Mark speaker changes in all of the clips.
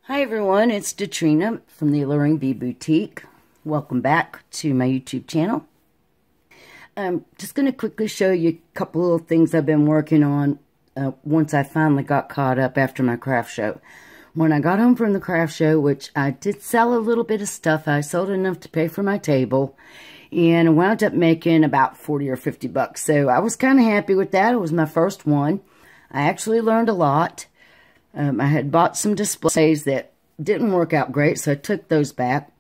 Speaker 1: Hi everyone, it's Detrina from the Alluring Bead Boutique. Welcome back to my YouTube channel. I'm just going to quickly show you a couple of things I've been working on once I finally got caught up after my craft show. When I got home from the craft show, which I did sell a little bit of stuff, I sold enough to pay for my table, and I wound up making about 40 or 50 bucks. So I was kind of happy with that. It was my first one. I actually learned a lot. I had bought some displays that didn't work out great, so I took those back.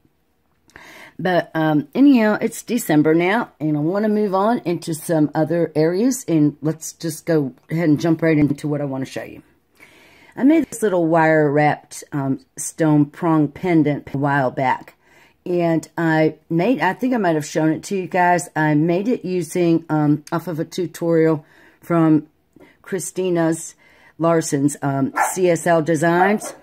Speaker 1: But anyhow, it's December now, and I want to move on into some other areas, and let's just go ahead and jump right into what I want to show you. I made this little wire-wrapped stone prong pendant a while back, and I think I might have shown it to you guys. I made it using, off of a tutorial from Christina's Larson's CSL Designs.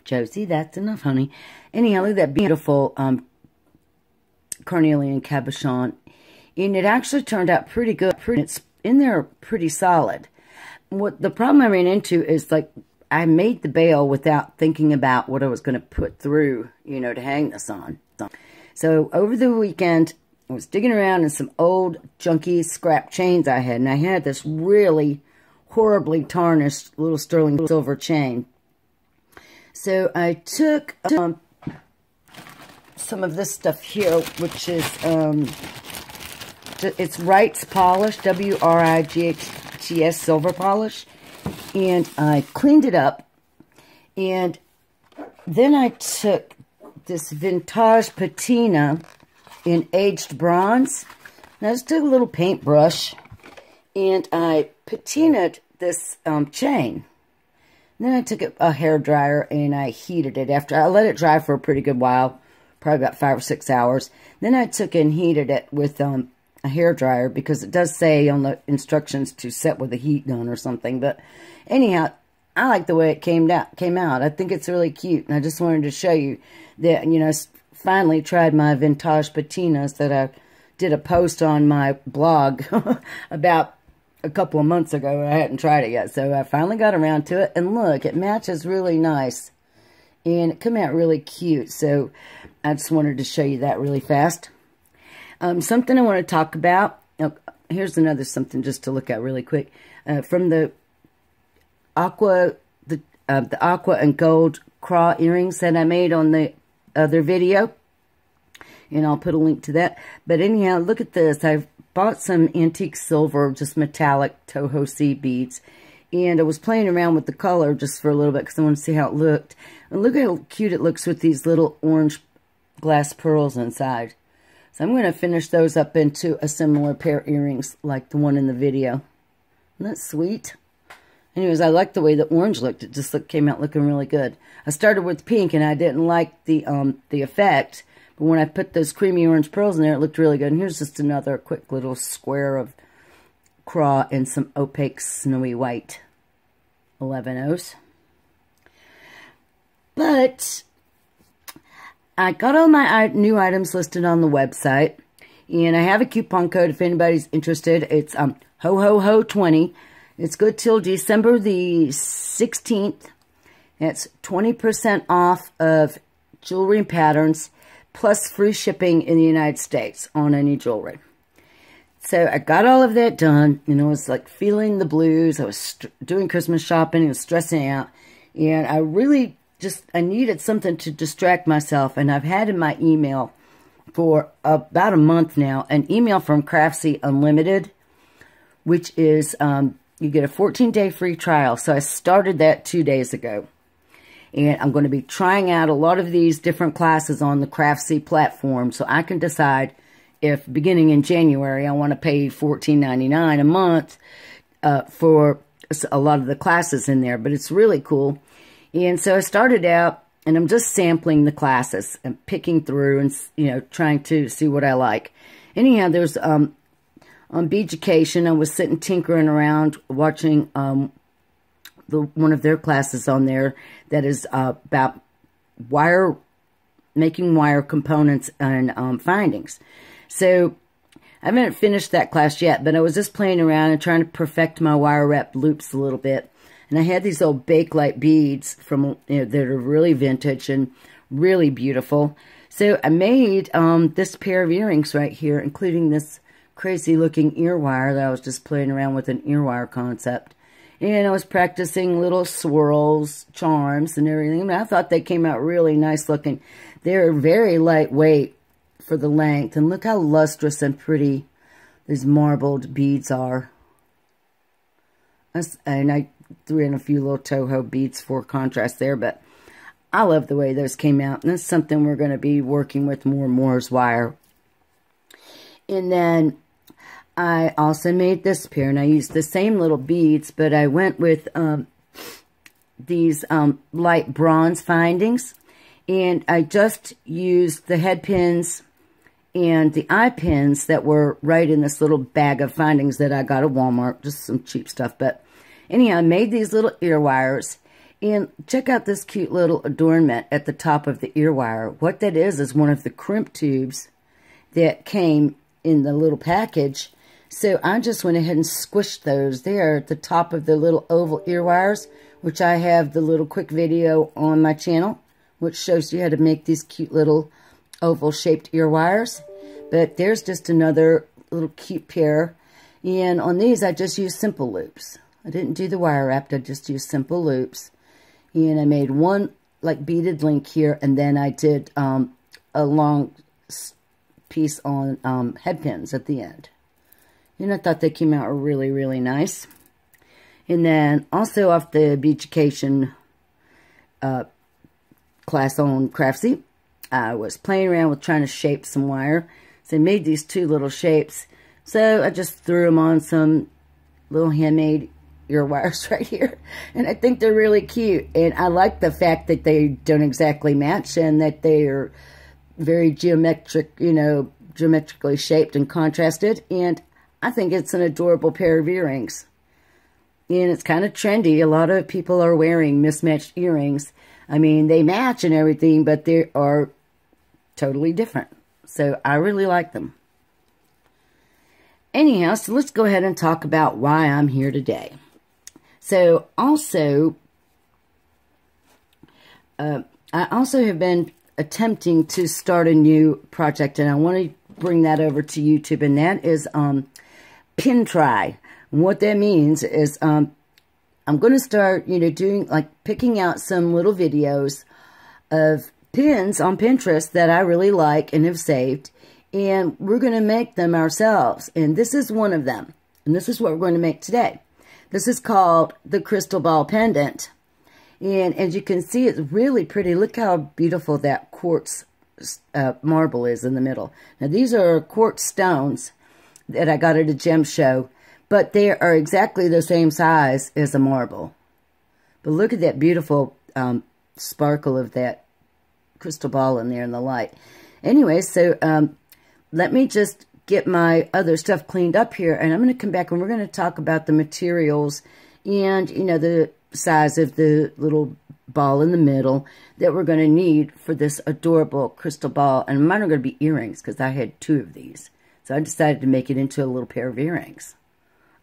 Speaker 1: Josie, that's enough, honey. Anyhow, look at that beautiful carnelian cabochon. And it actually turned out pretty good. It's in there pretty solid. What the problem I ran into is, like, I made the bail without thinking about what I was going to put through, you know, to hang this on. So over the weekend, I was digging around in some old junky scrap chains I had. And I had this really horribly tarnished little sterling silver chain. So I took some of this stuff here, which is, it's Wright's polish, W-R-I-G-H-T-S silver polish, and I cleaned it up, and then I took this vintage patina in aged bronze, and I just took a little paintbrush, and I patinaed this chain. And then I took a hair dryer and I heated it. After I let it dry for a pretty good while, probably about 5 or 6 hours. Then I took and heated it with a hair dryer, because it does say on the instructions to set with the heat gun or something. But anyhow, I like the way it came out. I think it's really cute, and I just wanted to show you that, you know, finally tried my vintage patinas that I did a post on my blog about a couple of months ago. I hadn't tried it yet, so I finally got around to it, and look, it matches really nice, and it came out really cute. So I just wanted to show you that really fast. Something I want to talk about, here's another something just to look at really quick, from the aqua and gold craw earrings that I made on the other video, and I'll put a link to that. But anyhow, look at this. I've bought some antique silver, just metallic Toho C beads, and I was playing around with the color just for a little bit because I want to see how it looked. And look how cute it looks with these little orange glass pearls inside. So I'm going to finish those up into a similar pair of earrings like the one in the video. Isn't that sweet? Anyways, I like the way the orange looked. It just came out looking really good. I started with pink, and I didn't like the effect. But when I put those creamy orange pearls in there, it looked really good. And here's just another quick little square of craw and some opaque snowy white 11-0s. But I got all my new items listed on the website. And I have a coupon code if anybody's interested. It's HOHOHO20. It's good till December the 16th. It's 20% off of jewelry and patterns, plus free shipping in the United States on any jewelry. So I got all of that done, and I was like feeling the blues. I was doing Christmas shopping and was stressing out. And I really I needed something to distract myself. And I've had in my email for about a month now an email from Craftsy Unlimited, which is, you get a 14-day free trial. So I started that 2 days ago. And I'm going to be trying out a lot of these different classes on the Craftsy platform, so I can decide if beginning in January I want to pay $14.99 a month for a lot of the classes in there. But it's really cool. And so I started out, and I'm just sampling the classes and picking through and, you know, trying to see what I like. Anyhow, there's on Beaducation, I was sitting tinkering around watching one of their classes on there that is about making wire components and findings. So I haven't finished that class yet, but I was just playing around and trying to perfect my wire wrap loops a little bit. And I had these old Bakelite beads from, that are really vintage and really beautiful. So I made this pair of earrings right here, including this crazy looking ear wire that I was just playing around with, an ear wire concept. And I was practicing little swirls, charms, and everything. And I thought they came out really nice looking. They're very lightweight for the length. And look how lustrous and pretty these marbled beads are. And I threw in a few little Toho beads for contrast there, but I love the way those came out. And that's something we're going to be working with more and more is wire. And then I also made this pair, and I used the same little beads, but I went with these light bronze findings. And I just used the head pins and the eye pins that were right in this little bag of findings that I got at Walmart. Just some cheap stuff, but anyhow, I made these little ear wires. And check out this cute little adornment at the top of the ear wire. What that is one of the crimp tubes that came in the little package. So I just went ahead and squished those there at the top of the little oval ear wires, which I have the little quick video on my channel, which shows you how to make these cute little oval shaped ear wires. But there's just another little cute pair. And on these, I just used simple loops. I didn't do the wire wrapped, I just used simple loops. And I made one like beaded link here, and then I did a long piece on head pins at the end. And I thought they came out really, really nice. And then also off the Beaducation class on Craftsy, I was playing around with trying to shape some wire. So I made these two little shapes. So I just threw them on some little handmade ear wires right here, and I think they're really cute. And I like the fact that they don't exactly match and that they are very geometric, geometrically shaped and contrasted. And I think it's an adorable pair of earrings, and it's kind of trendy. A lot of people are wearing mismatched earrings. I mean, they match and everything, but they are totally different. So I really like them. Anyhow, so let's go ahead and talk about why I'm here today. So, also, I also have been attempting to start a new project, and I want to bring that over to YouTube, and that is pin try. And what that means is I'm going to start, doing, picking out some little videos of pins on Pinterest that I really like and have saved, and we're going to make them ourselves. And this is one of them, and this is what we're going to make today. This is called the Crystal Ball Pendant. And as you can see, it's really pretty. Look how beautiful that quartz marble is in the middle. Now, these are quartz stones that I got at a gem show, but they are exactly the same size as a marble. But look at that beautiful sparkle of that crystal ball in there in the light. Anyway, so let me just get my other stuff cleaned up here, and I'm going to come back and we're going to talk about the materials and, the size of the little ball in the middle that we're going to need for this adorable crystal ball. And mine are going to be earrings because I had two of these. So I decided to make it into a little pair of earrings.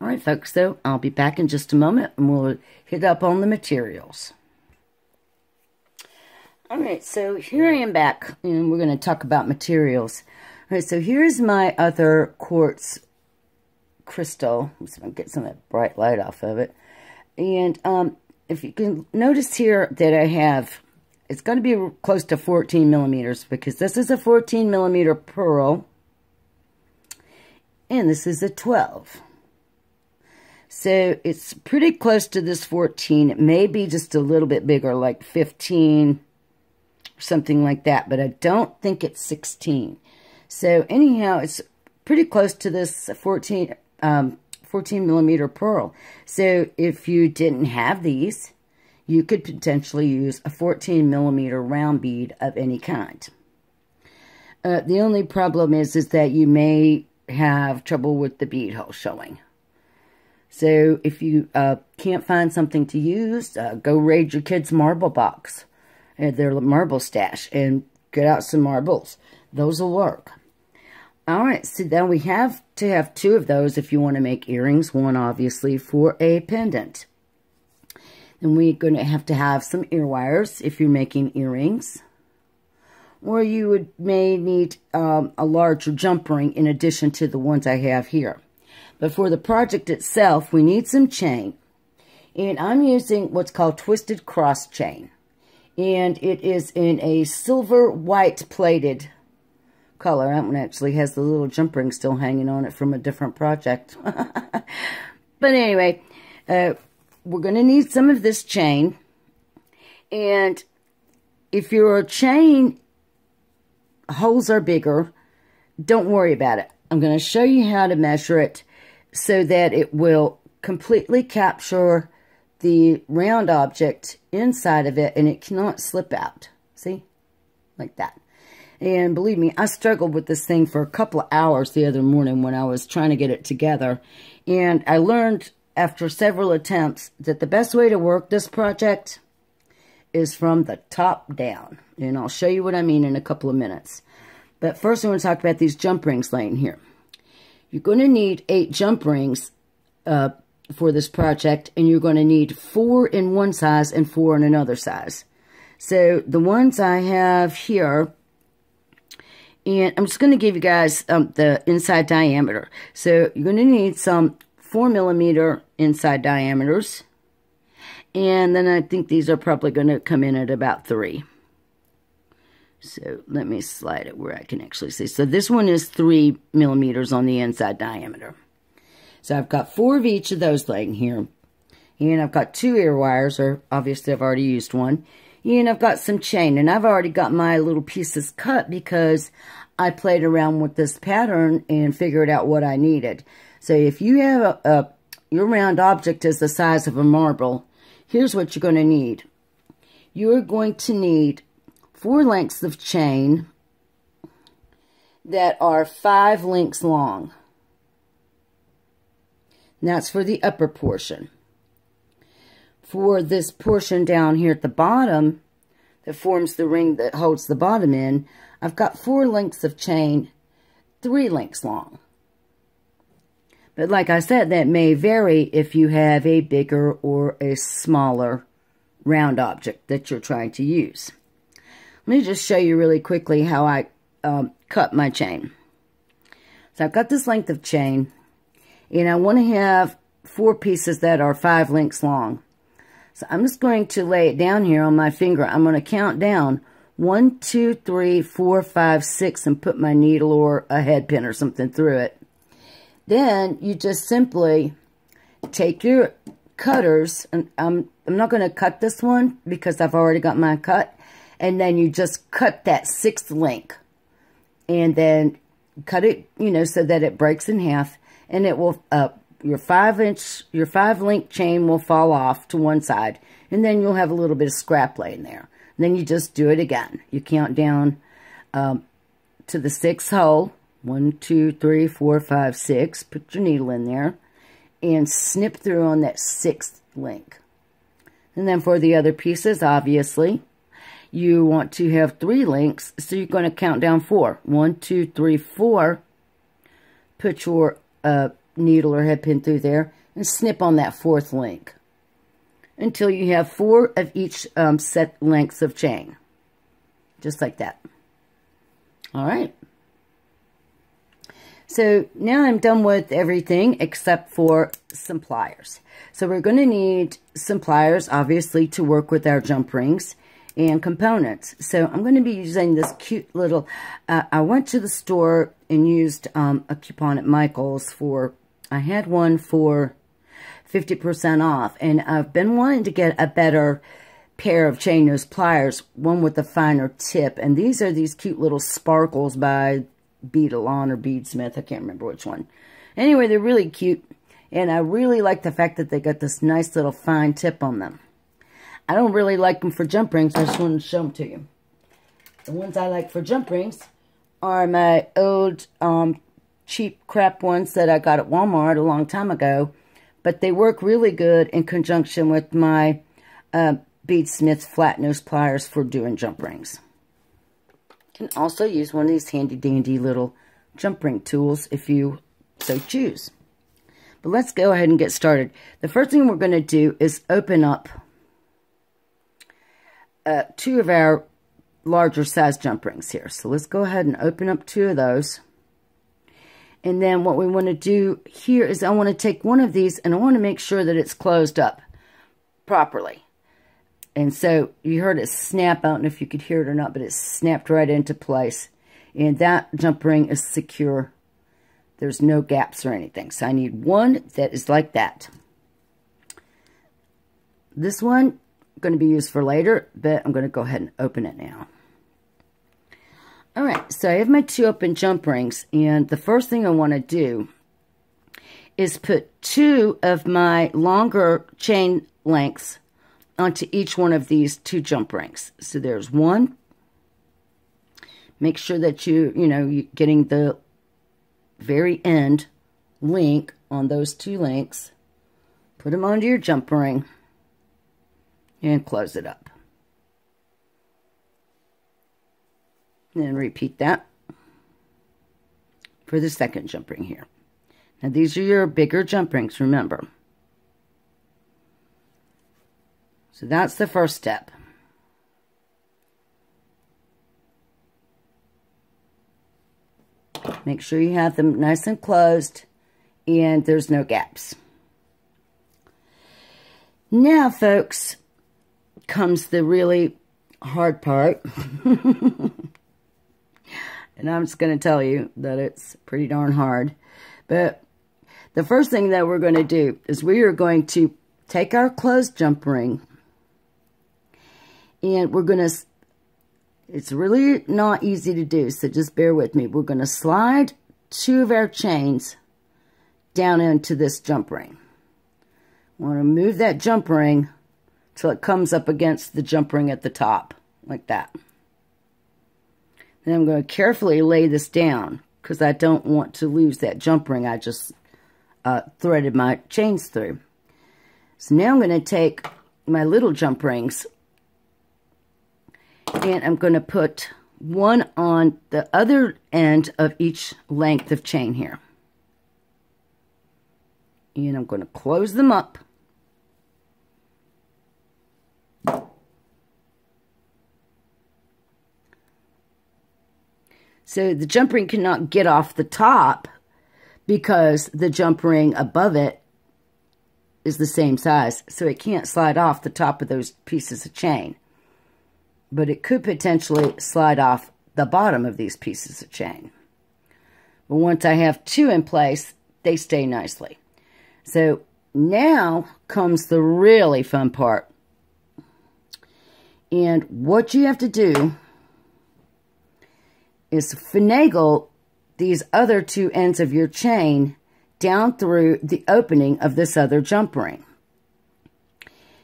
Speaker 1: All right, folks, so I'll be back in just a moment and we'll hit up on the materials. All right, so here I am back, and we're going to talk about materials. All right, so here's my other quartz crystal. Let's see if I can get some of that bright light off of it. And if you can notice here that I have, it's going to be close to 14 millimeters because this is a 14 millimeter pearl, and this is a 12. So it's pretty close to this 14. It may be just a little bit bigger, like 15, something like that, but I don't think it's 16. So anyhow, it's pretty close to this 14 millimeter pearl. So if you didn't have these, you could potentially use a 14 millimeter round bead of any kind. The only problem is that you may have trouble with the bead hole showing. So if you can't find something to use, go raid your kids' marble box, their marble stash, and get out some marbles. Those will work. All right, so then we have to have two of those if you want to make earrings. One, obviously, for a pendant. Then we're going to have some ear wires if you're making earrings. Or you may need a larger jump ring in addition to the ones I have here. But for the project itself, we need some chain. And I'm using what's called twisted cross chain. And it is in a silver white plated color. That one actually has the little jump ring still hanging on it from a different project. But anyway, we're going to need some of this chain. And if your chain holes are bigger, don't worry about it. I'm going to show you how to measure it so that it will completely capture the round object inside of it and it cannot slip out. See? Like that. And believe me, I struggled with this thing for a couple of hours the other morning when I was trying to get it together. And I learned after several attempts that the best way to work this project is from the top down. And I'll show you what I mean in a couple of minutes. But first I want to talk about these jump rings laying here. You're going to need 8 jump rings for this project. And you're going to need 4 in one size and 4 in another size. So the ones I have here, and I'm just going to give you guys the inside diameter. So you're going to need some 4mm inside diameters. And then I think these are probably going to come in at about 3. So let me slide it where I can actually see. So this one is 3mm on the inside diameter. So I've got 4 of each of those laying here. And I've got 2 ear wires, or obviously I've already used one. And I've got some chain. And I've already got my little pieces cut because I played around with this pattern and figured out what I needed. So if you have your round object is the size of a marble, here's what you're going to need. You're going to need 4 lengths of chain that are 5 lengths long. And that's for the upper portion. For this portion down here at the bottom that forms the ring that holds the bottom in, I've got 4 lengths of chain, 3 lengths long. But like I said, that may vary if you have a bigger or a smaller round object that you're trying to use. Let me just show you really quickly how I cut my chain. So I've got this length of chain, and I want to have 4 pieces that are 5 lengths long. So I'm just going to lay it down here on my finger. I'm going to count down 1, 2, 3, 4, 5, 6, and put my needle or a head pin or something through it. Then you just simply take your cutters, and I'm not going to cut this one because I've already got mine cut. And then you just cut that 6th length. And then cut it, so that it breaks in half. And it will, your 5 length chain will fall off to one side. And then you'll have a little bit of scrap laying there. And then you just do it again. You count down to the 6th hole. 1, 2, 3, 4, 5, 6. Put your needle in there. And snip through on that 6th length. And then for the other pieces, obviously, you want to have 3 lengths. So you're going to count down 4. 1, 2, 3, 4. Put your needle or head pin through there. And snip on that 4th length. Until you have 4 of each set lengths of chain. Just like that. Alright. So now I'm done with everything except for some pliers. So we're going to need some pliers, obviously, to work with our jump rings and components. So I'm going to be using this cute little, I went to the store and used a coupon at Michael's for, I had one for 50% off. And I've been wanting to get a better pair of chain nose pliers, one with a finer tip. And these are these cute little sparkles by Bead or Bead Smith. I can't remember which one. Anyway, they're really cute. And I really like the fact that they got this nice little fine tip on them. I don't really like them for jump rings. I just wanted to show them to you. The ones I like for jump rings are my old cheap crap ones that I got at Walmart a long time ago. But they work really good in conjunction with my Bead Smith flat nose pliers for doing jump rings. You can also use one of these handy dandy little jump ring tools if you so choose. But let's go ahead and get started. The first thing we're going to do is open up two of our larger size jump rings here. So let's go ahead and open up two of those. And then what we want to do here is I want to take one of these and I want to make sure that it's closed up properly. And so you heard it snap. I don't know if you could hear it or not, but it snapped right into place. And that jump ring is secure. There's no gaps or anything. So I need one that is like that. This one going to be used for later, but I'm going to go ahead and open it now. All right, so I have my two open jump rings, and the first thing I want to do is put two of my longer chain lengths onto each one of these two jump rings. So there's one. Make sure that you're getting the very end link on those two links. Put them onto your jump ring and close it up. And then repeat that for the second jump ring here. Now these are your bigger jump rings, remember. So that's the first step. Make sure you have them nice and closed and there's no gaps. Now, folks, comes the really hard part. And I'm just going to tell you that it's pretty darn hard. But the first thing that we're going to do is we are going to take our closed jump ring and we're going to, it's really not easy to do, so just bear with me. We're going to slide two of our chains down into this jump ring. We want to move that jump ring till it comes up against the jump ring at the top, like that. Then I'm going to carefully lay this down because I don't want to lose that jump ring I just threaded my chains through. So now I'm going to take my little jump rings and I'm going to put one on the other end of each length of chain here. And I'm going to close them up. So the jump ring cannot get off the top because the jump ring above it is the same size. So it can't slide off the top of those pieces of chain. But it could potentially slide off the bottom of these pieces of chain. But once I have two in place, they stay nicely. So now comes the really fun part. And what you have to do is finagle these other two ends of your chain down through the opening of this other jump ring.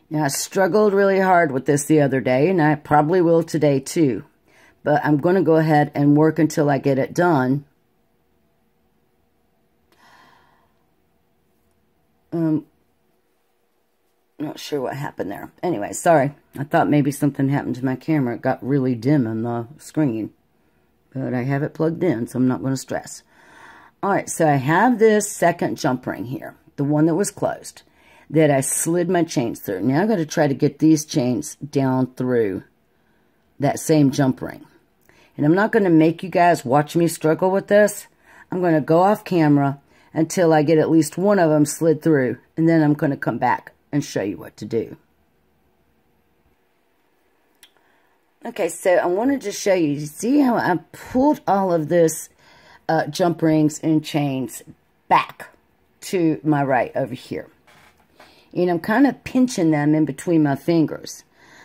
Speaker 1: Now, I struggled really hard with this the other day, and I probably will today too. But I'm going to go ahead and work until I get it done. Not sure what happened there. Anyway, sorry. I thought maybe something happened to my camera. It got really dim on the screen. But I have it plugged in, so I'm not going to stress. Alright, so I have this second jump ring here. The one that was closed. That I slid my chains through. Now I've got to try to get these chains down through that same jump ring. And I'm not going to make you guys watch me struggle with this. I'm going to go off camera until I get at least one of them slid through. And then I'm going to come back and show you what to do. Okay, so I wanted to show you. See how I pulled all of this jump rings and chains back to my right over here. And I'm kind of pinching them in between my fingers.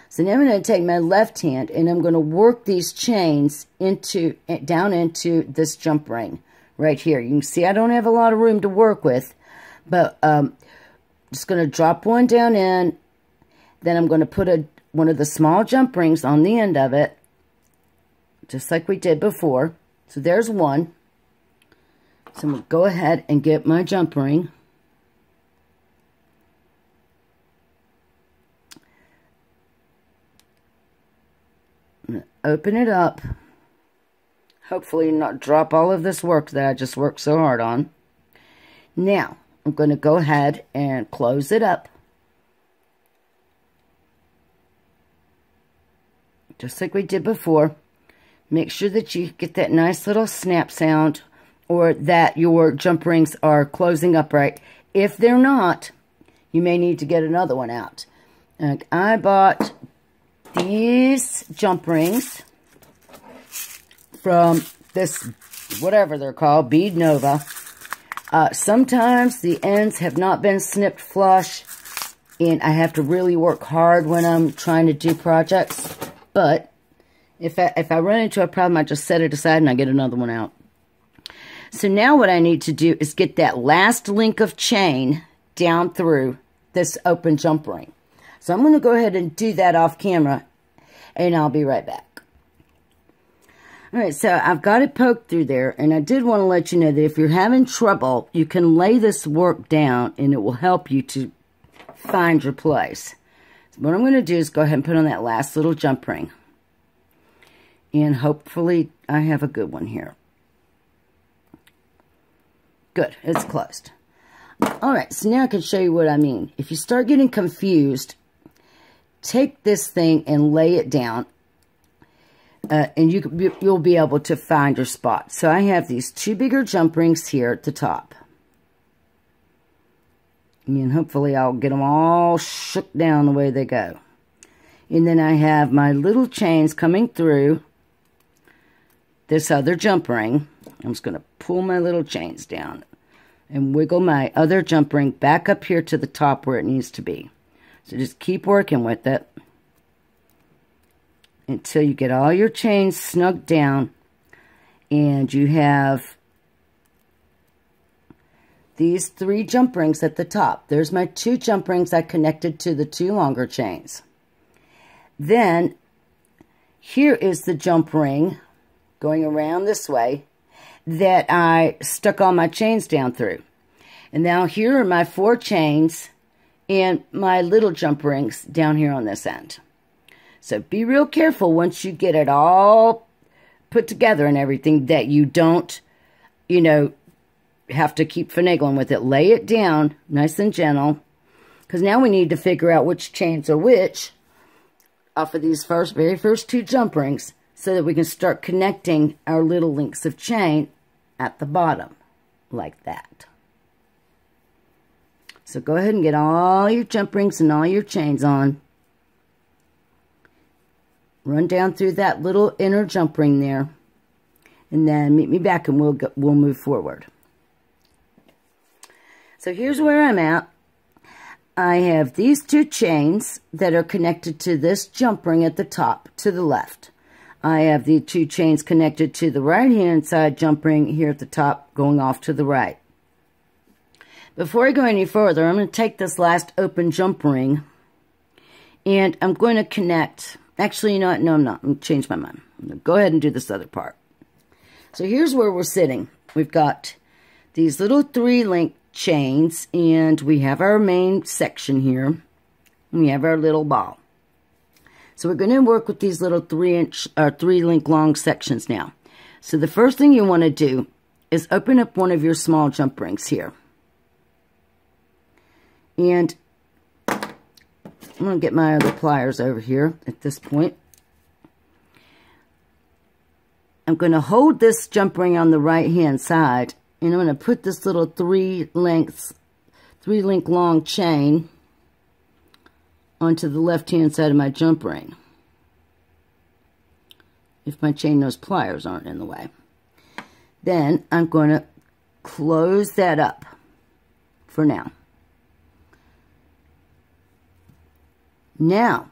Speaker 1: So now I'm going to take my left hand and I'm going to work these chains down into this jump ring right here. You can see I don't have a lot of room to work with, but just going to drop one down in. Then I'm going to put one of the small jump rings on the end of it, just like we did before. So there's one. So I'm going to go ahead and get my jump ring. I'm going to open it up. Hopefully not drop all of this work that I just worked so hard on. Now, I'm going to go ahead and close it up. just like we did before. Make sure that you get that nice little snap sound, or that your jump rings are closing up right. If they're not, you may need to get another one out. And I bought these jump rings from this, whatever they're called, Bead Nova. Sometimes the ends have not been snipped flush, and I have to really work hard when I'm trying to do projects. But if I run into a problem, I just set it aside and I get another one out. So now what I need to do is get that last link of chain down through this open jump ring. So I'm going to go ahead and do that off camera, and I'll be right back. Alright, so I've got it poked through there, and I did want to let you know that if you're having trouble, you can lay this work down, and it will help you to find your place. So what I'm going to do is go ahead and put on that last little jump ring. And hopefully I have a good one here. Good, it's closed. Alright, so now I can show you what I mean. If you start getting confused, take this thing and lay it down. And you'll be able to find your spot. So I have these two bigger jump rings here at the top. And hopefully I'll get them all shook down the way they go. And then I have my little chains coming through this other jump ring. I'm just going to pull my little chains down and wiggle my other jump ring back up here to the top where it needs to be. So just keep working with it until you get all your chains snugged down, and you have these 3 jump rings at the top. There's my 2 jump rings I connected to the 2 longer chains. Then here is the jump ring going around this way that I stuck all my chains down through. And now here are my 4 chains and my little jump rings down here on this end. So be real careful once you get it all put together and everything, that you don't, you know, have to keep finagling with it. Lay it down nice and gentle, because now we need to figure out which chains are which off of these very first 2 jump rings, so that we can start connecting our little links of chain at the bottom, like that. So go ahead and get all your jump rings and all your chains on. Run down through that little inner jump ring there, and then meet me back and we'll move forward. So here's where I'm at. I have these 2 chains that are connected to this jump ring at the top to the left. I have the 2 chains connected to the right-hand side jump ring here at the top, going off to the right. Before I go any further, I'm going to take this last open jump ring, and I'm going to connect. Actually, you know what? No, I'm not. I'm going to change my mind. I'm going to go ahead and do this other part. So here's where we're sitting. We've got these little 3-link chains, and we have our main section here, and we have our little ball. So we're going to work with these little 3-link long sections now. So the first thing you want to do is open up one of your small jump rings here. And I'm going to get my other pliers over here at this point. I'm going to hold this jump ring on the right-hand side, and I'm going to put this little 3-link long chain onto the left-hand side of my jump ring, if my chain nose pliers aren't in the way. Then I'm going to close that up for now. Now,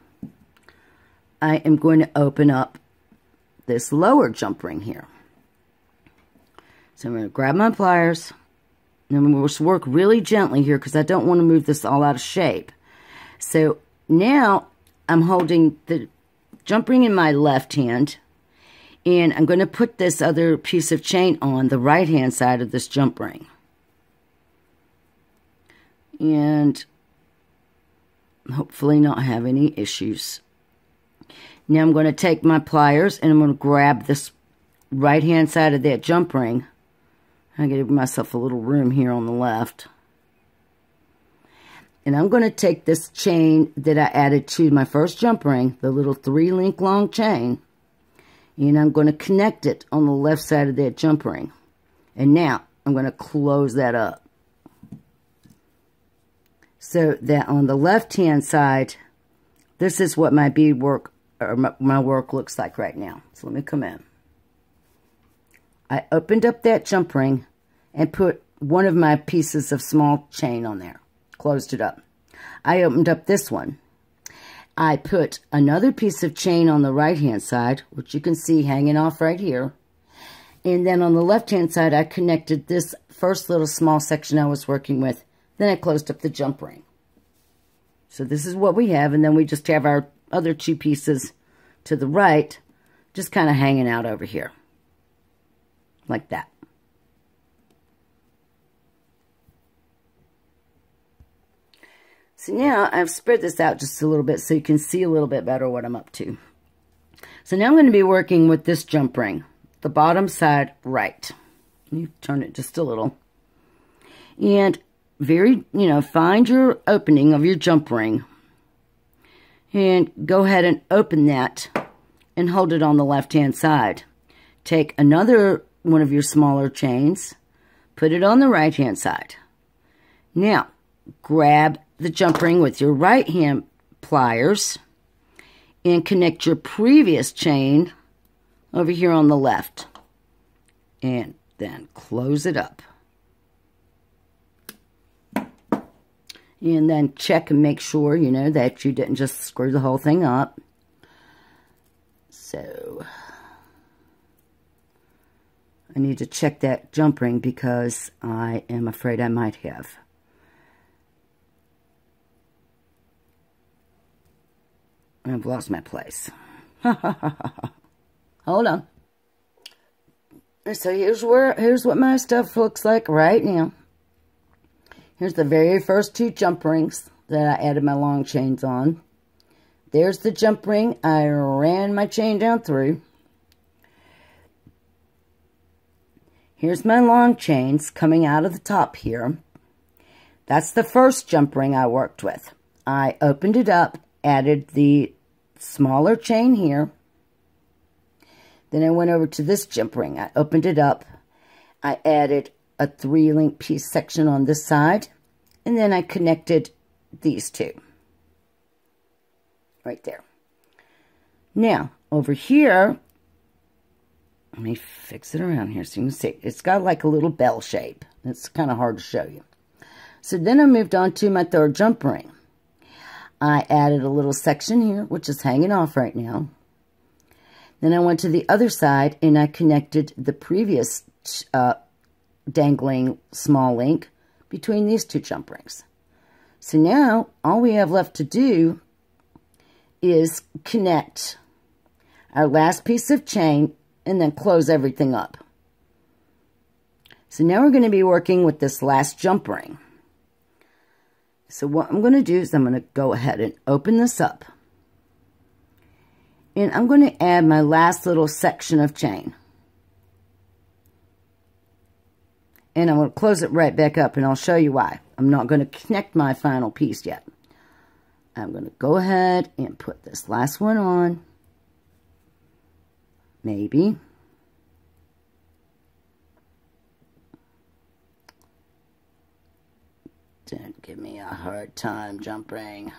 Speaker 1: I am going to open up this lower jump ring here. So I'm going to grab my pliers, and I'm going to work really gently here because I don't want to move this all out of shape. So now I'm holding the jump ring in my left hand, and I'm going to put this other piece of chain on the right-hand side of this jump ring. And hopefully not have any issues. Now I'm going to take my pliers, and I'm going to grab this right-hand side of that jump ring. I'm going to give myself a little room here on the left. And I'm going to take this chain that I added to my first jump ring, the little 3-link long chain, and I'm going to connect it on the left side of that jump ring. And now I'm going to close that up, so that on the left-hand side, this is what my bead work, or my work looks like right now. So let me come in. I opened up that jump ring and put one of my pieces of small chain on there. Closed it up. I opened up this one. I put another piece of chain on the right-hand side, which you can see hanging off right here. And then on the left-hand side, I connected this first little small section I was working with. Then I closed up the jump ring. So this is what we have, and then we just have our other 2 pieces to the right, just kind of hanging out over here. Like that. So now I've spread this out just a little bit so you can see a little bit better what I'm up to. So now I'm going to be working with this jump ring, the bottom side right. You turn it just a little. And find your opening of your jump ring. And go ahead and open that and hold it on the left-hand side. Take another one of your smaller chains, put it on the right-hand side. Now, grab the jump ring with your right hand pliers and connect your previous chain over here on the left. And then close it up. And then check and make sure, that you didn't just screw the whole thing up. So, I need to check that jump ring because I am afraid I might have. I've lost my place. Hold on. So here's what my stuff looks like right now. Here's the very first 2 jump rings that I added my long chains on. There's the jump ring I ran my chain down through. Here's my long chains coming out of the top here. That's the first jump ring I worked with. I opened it up, added the smaller chain here. Then I went over to this jump ring. I opened it up. I added a 3-link piece section on this side. And then I connected these 2. Right there. Now, over here, let me fix it around here so you can see. It's got like a little bell shape. It's kind of hard to show you. So then I moved on to my 3rd jump ring. I added a little section here, which is hanging off right now. Then I went to the other side and I connected the previous dangling small link between these 2 jump rings. So now all we have left to do is connect our last piece of chain and then close everything up. So now we're going to be working with this last jump ring. So what I'm going to do is I'm going to go ahead and open this up. And I'm going to add my last little section of chain. And I'm going to close it right back up, and I'll show you why. I'm not going to connect my final piece yet. I'm going to go ahead and put this last one on. Maybe. Don't give me a hard time, jump ring.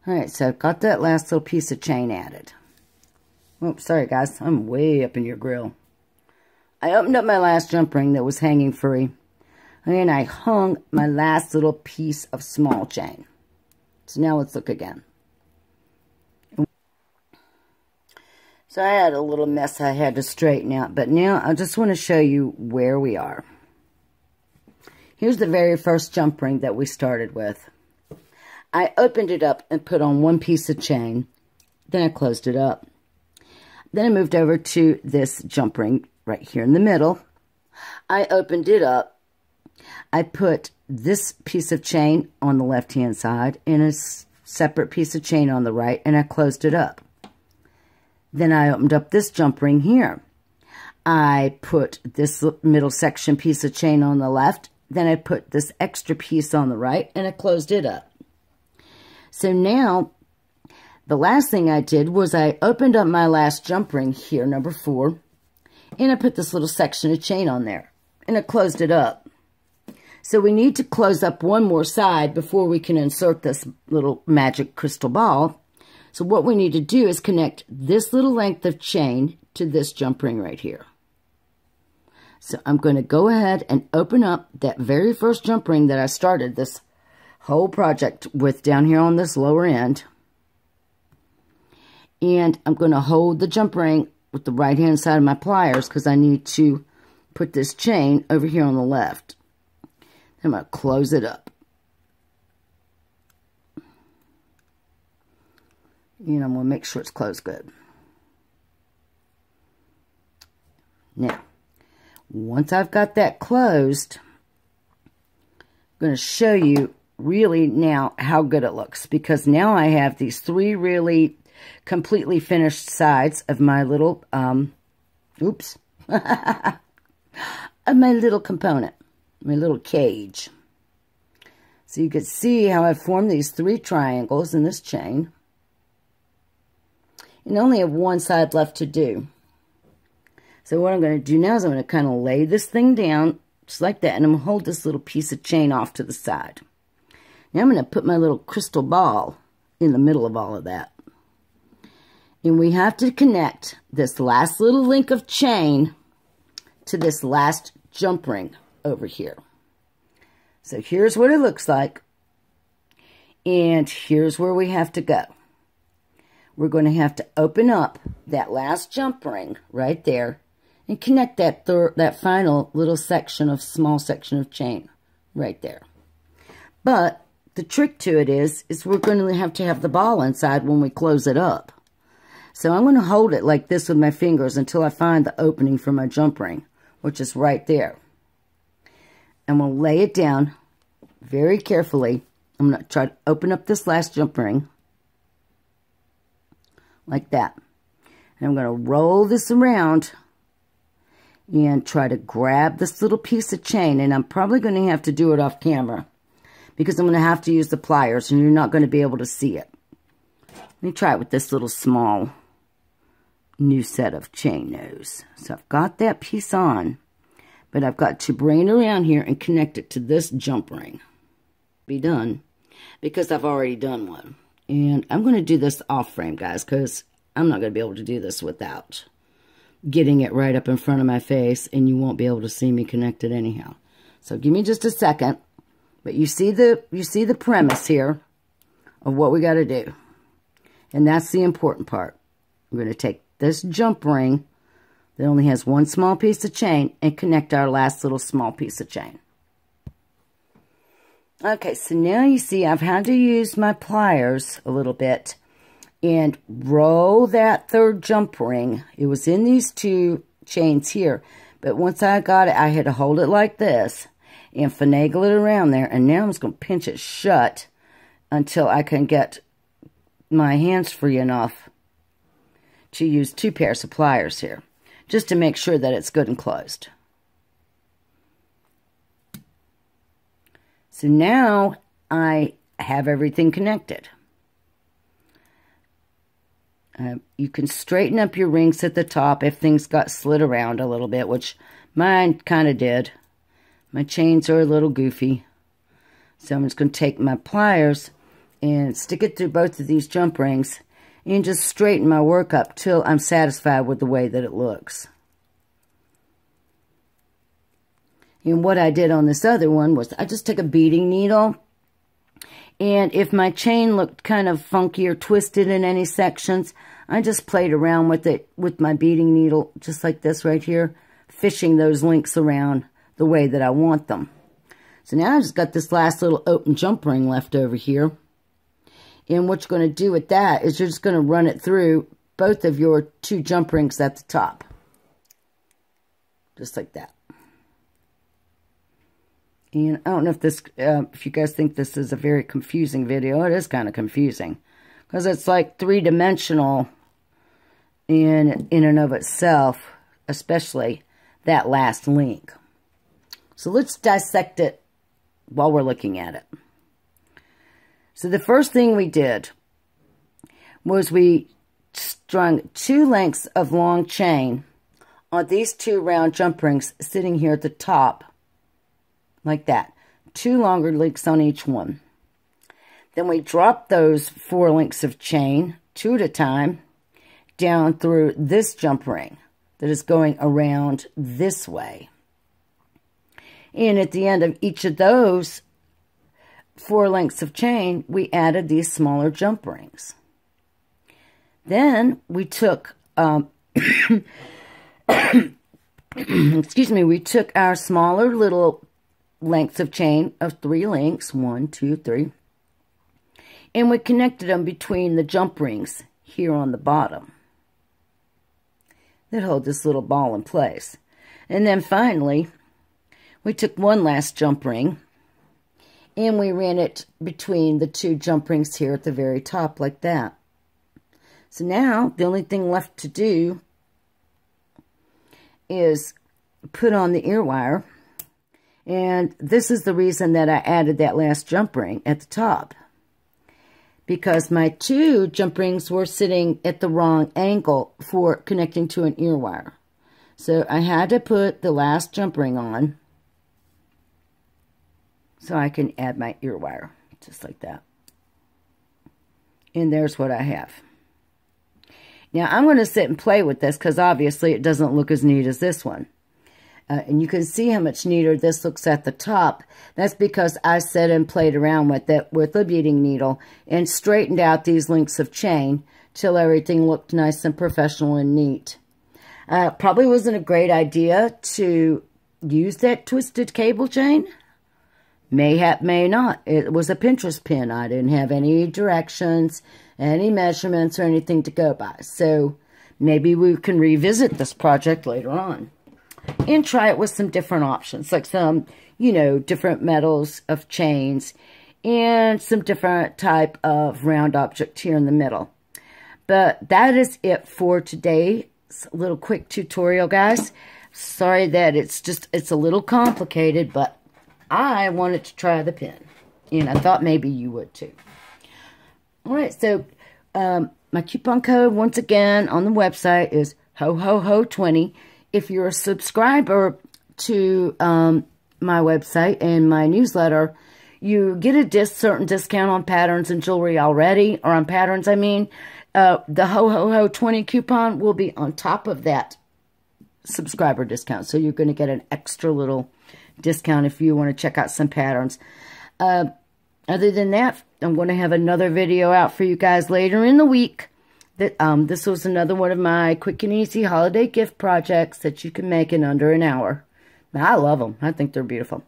Speaker 1: Alright, so I've got that last little piece of chain added. Oops, sorry guys, I'm way up in your grill. I opened up my last jump ring that was hanging free. And I hung my last little piece of small chain. So now let's look again. So I had a little mess I had to straighten out. But now I just want to show you where we are. Here's the very first jump ring that we started with. I opened it up and put on one piece of chain. Then I closed it up. Then I moved over to this jump ring right here in the middle. I opened it up. I put this piece of chain on the left-hand side and a separate piece of chain on the right, and I closed it up. Then I opened up this jump ring here. I put this middle section piece of chain on the left then I put this extra piece on the right, and I closed it up. So now, the last thing I did was I opened up my last jump ring here, number 4, and I put this little section of chain on there, and I closed it up. So we need to close up one more side before we can insert this little magic crystal ball. So what we need to do is connect this little length of chain to this jump ring right here. So I'm going to go ahead and open up that very first jump ring that I started this whole project with down here on this lower end. And I'm going to hold the jump ring with the right hand side of my pliers because I need to put this chain over here on the left. I'm going to close it up. And I'm going to make sure it's closed good. Now, once I've got that closed, I'm going to show you really now how good it looks, because now I have these 3 really completely finished sides of my little, oops, of my little component, my little cage. So you can see how I formed these 3 triangles in this chain, and only have one side left to do. So what I'm going to do now is I'm going to kind of lay this thing down just like that, and I'm going to hold this little piece of chain off to the side. Now I'm going to put my little crystal ball in the middle of all of that. And we have to connect this last little link of chain to this last jump ring over here. So here's what it looks like. And here's where we have to go. We're going to have to open up that last jump ring right there and connect that final little small section of chain right there. But the trick to it is we're going to have the ball inside when we close it up. So I'm going to hold it like this with my fingers until I find the opening for my jump ring, which is right there. I'm going to lay it down very carefully. I'm going to try to open up this last jump ring like that. And I'm going to roll this around and try to grab this little piece of chain. And I'm probably going to have to do it off camera because I'm going to have to use the pliers and you're not going to be able to see it. Let me try it with this little small new set of chain nose. So I've got that piece on, but I've got to bring it around here and connect it to this jump ring. Be done because I've already done one. And I'm going to do this off frame, guys, because I'm not going to be able to do this without getting it right up in front of my face, and you won't be able to see me connect it anyhow. So give me just a second. But you see the premise here of what we got to do. And that's the important part. We're going to take this jump ring that only has one small piece of chain and connect our last little small piece of chain. Okay, so now you see I've had to use my pliers a little bit and roll that third jump ring. It was in these 2 chains here, but once I got it, I had to hold it like this and finagle it around there, and now I'm just going to pinch it shut until I can get my hands free enough to use 2 pairs of pliers here, just to make sure that it's good and closed. So now I have everything connected. You can straighten up your rings at the top if things got slid around a little bit, which mine kind of did. My chains are a little goofy. So I'm just going to take my pliers and stick it through both of these jump rings and just straighten my work up till I'm satisfied with the way that it looks. And what I did on this other one was I just took a beading needle, and if my chain looked kind of funky or twisted in any sections, I just played around with it with my beading needle, just like this right here, fishing those links around the way that I want them. So now I've just got this last little open jump ring left over here. And what you're going to do with that is you're just going to run it through both of your 2 jump rings at the top. Just like that. And I don't know if this, if you guys think this is a very confusing video. It is kind of confusing. Because it's like 3-dimensional in and of itself. Especially that last link. So let's dissect it while we're looking at it. So the first thing we did was we strung 2 lengths of long chain on these 2 round jump rings sitting here at the top, like that. 2 longer links on each one. Then we dropped those 4 links of chain, 2 at a time, down through this jump ring that is going around this way. And at the end of each of those 4 lengths of chain, we added these smaller jump rings. Then we took, excuse me, we took our smaller little lengths of chain of 3 links, 1, 2, 3, and we connected them between the jump rings here on the bottom that hold this little ball in place. And then finally, we took one last jump ring and we ran it between the 2 jump rings here at the very top like that. So now the only thing left to do is put on the ear wire. And this is the reason that I added that last jump ring at the top, because my 2 jump rings were sitting at the wrong angle for connecting to an ear wire. So I had to put the last jump ring on so I can add my ear wire, just like that. And there's what I have. Now I'm going to sit and play with this because obviously it doesn't look as neat as this one. And you can see how much neater this looks at the top. That's because I sat and played around with it with a beading needle and straightened out these links of chain till everything looked nice and professional and neat. Probably wasn't a great idea to use that twisted cable chain. Mayhap, may not. It was a Pinterest pin. I didn't have any directions, any measurements, or anything to go by. So maybe we can revisit this project later on and try it with some different options, like some, you know, different metals of chains and some different type of round object here in the middle. But that is it for today's little quick tutorial, guys. Sorry that it's a little complicated, but I wanted to try the pin, and I thought maybe you would too. All right, so my coupon code once again on the website is HOHOHO20. If you're a subscriber to my website and my newsletter, you get a certain discount on patterns and jewelry already, or on patterns, I mean. The HOHOHO20 coupon will be on top of that subscriber discount. So you're going to get an extra little discount if you want to check out some patterns. Other than that, I'm going to have another video out for you guys later in the week. This was another one of my quick and easy holiday gift projects that you can make in under an hour. I love them. I think they're beautiful.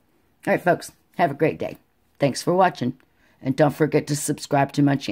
Speaker 1: All right, folks, have a great day. Thanks for watching. And don't forget to subscribe to my channel.